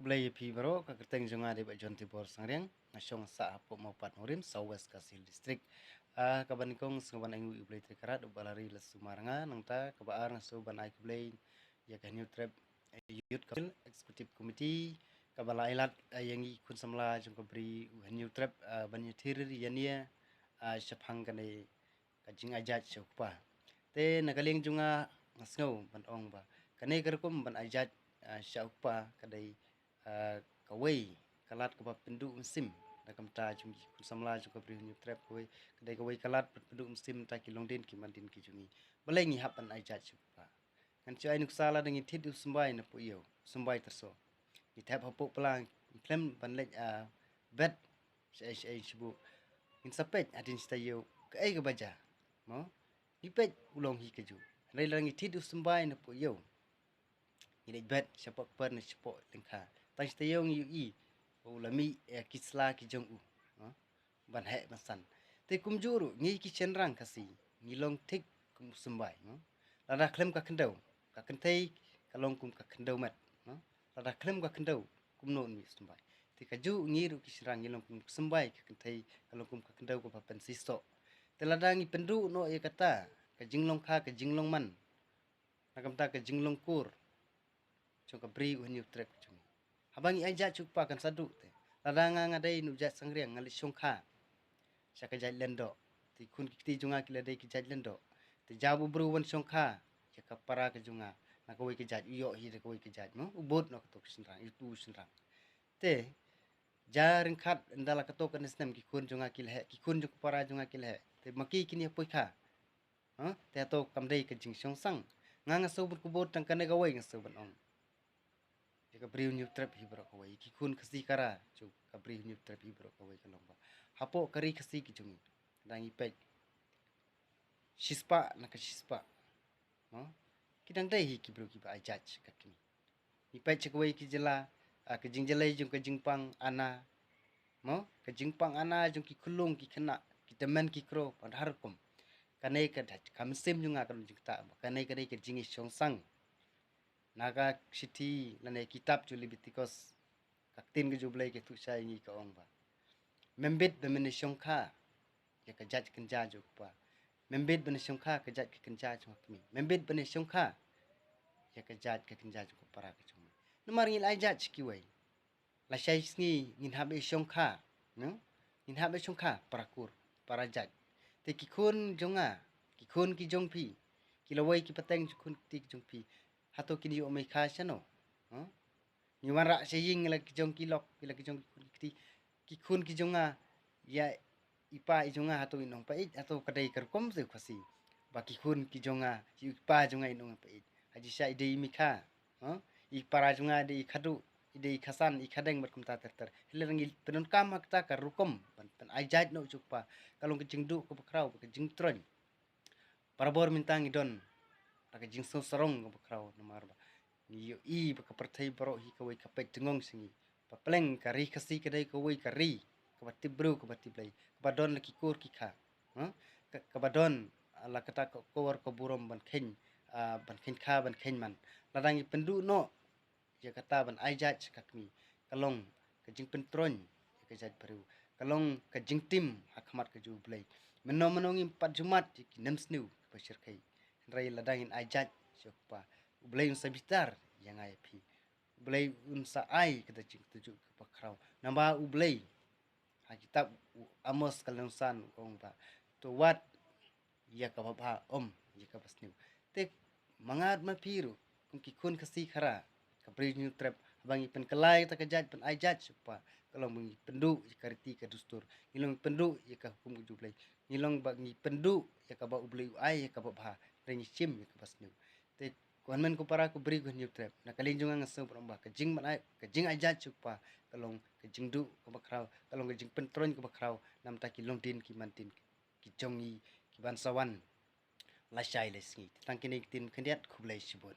Blay pi baro ka kerteng jonga de ba jon tibor sangreng nasyong sa apo mopat murim Southwest Kasil District. Kaban kong sengaban ayu iblay trikarat balari lesumaranga nangta kabaar nasu ban ai blay ya kan new trip youth council executive committee kabala ilat yang ikun samla jong kabri new trip ban yutir yania syapang kanai kajing ajat syukpa. Te nagaling jonga ngasngau ban ong ba. Kanai kerkum ban ajat syukpa kadai kawai kalat ke penduduk musim nakam ta jungi kun samla juga beri new trap kawai kedai kawai kalat penduduk musim ta kilong din kimandin ki jungi belengi hapan ajat chupa kan cu ai nuksala dengan tidu sembai na pu yo sembai terso ni tap hapuk pelang klem ban lek bet ai sibu in sapet adin stayo ke ai ke baja mo ipet ulong hi keju rai langi tidu sembai na pu yo ni bet siapa per na sipo lengka tai stayong yu i ulami kisla ki jong u ban he masan te kum juru ngi ki chenrang kasi ngilong tik kum sembai lada klem ka kendau ka kentai kalong kum ka kendau mat lada klem ka kendau kum non mi sembai te ka ju ngi ru ki chenrang ngilong kum sembai ka kentai kalong kum ka kendau ko pa pen siso te lada ngi pendu no ye kata ka jinglong kha ka jinglong man nakam ta ka jinglong kur chung ka bri u trek chung habangi aja cukpa kan saduk te ladanga ngadai nu jat sangriang ngali syongkha syaka jat lendo ti kun kiti junga kila dai ki jat lendo ti jabu bruwan syongkha syaka para ke junga na koi ke jat yo hi koi ke jat no ubot no ketok senrang itu senrang te jaring khat ndala ketok kan snem ki kun junga kila he ki kun juk para junga kila he te maki kini poi kha te to kamdai ke jing syong sang nganga so kubot tang kan gawai ngaso ban ong jika beri new trap hibro kawai ki kun kasi kara cu kabri new trap hibro kawai kalong ba hapo kari kasi ki jungi dang ipek shispa na ka shispa no kidang dai hi ki bro ki ba ajaj ka kini ipek cekawai ki jela ka jingjelai jung ka jingpang ana mo ka jingpang ana jung ki kulung ki kena ki temen ki kro pan harkom kanai ka kamsim junga kan jingta kanai ka dai ka jingi syongsang naga siti lane kitab juli bitikos kaktin ke jublai ke tu sai ngi ka ong ba membet be men syongkha ya ka jaj kenja jukpa membet ben syongkha ka jaj ke kenja chokmi membet ben syongkha ya ka jaj ke kenja juk para ke chuma nomar ngil ai jaj ki wai la sai sngi ngin habe syongkha no ngin habe syongkha parakur para jaj te ki khun jonga ki khun ki jongpi ki lawai ki pateng khun ti jongpi hato kini yo mai kha chano ni wara saying la ki jong kilok la ki jong ki khun ki jonga ya ipa i jonga hato inong pa it hato kadai kerkom se khasi ba ki khun ki jonga ipa jonga inong pa it haji sai dei mi kha i para jonga dei khadu dei khasan i khadeng mat kum ta ter hilerang penon kam hakta ka rukom pan ajaj no chukpa kalong ke jingdu ko bakrau ke jing tron parabor mintang idon ka jing so sarong ko bakrau nomar ba ni yo i ba ka perthai baro hi ka wai ka pet tengong singi pa pleng ka ri khasi ka dai ka wai ka ri ka bati bru ka bati blai ka badon la ki kur ki kha ka badon la kata ko war ko burom ban khen kha ban khen man ladang i pendu no ya kata ban ajaj kakmi kalong ka jing pentron ka jaj baru kalong ka jing tim hakmat ka ju blai menong impat jumat ki nem snu ka syirkai rai ladang in ajaj syokpa blai sabitar yang ai pi blai unsa ai kita jing tuju ka pakrau namba blai ha kitab amos kalonsan kong ba to wat ya ka baba ya ka pasnu te mangat ma piru kung ki kun kasi khara ka bri new trap bangi pen kelai ta ka jaj pen ajaj supa kalau mengi pendu kariti ka dustur ngilong pendu ya ka hukum jublai ngilong bangi pendu ya ka ba ublai ai ya ka ba rengi sim ya ka pasnu te kuan ko para ko beri ko new trap na kalin junga ngaso pa ka jing man ai ka jing ajat chupa kalong ka jing du ko bakrau kalong ka jing pentron ko bakrau nam ta ki long tin ki mantin ki jongi ki bansawan la shai le sngi tangkini tin khendiat khublai sibun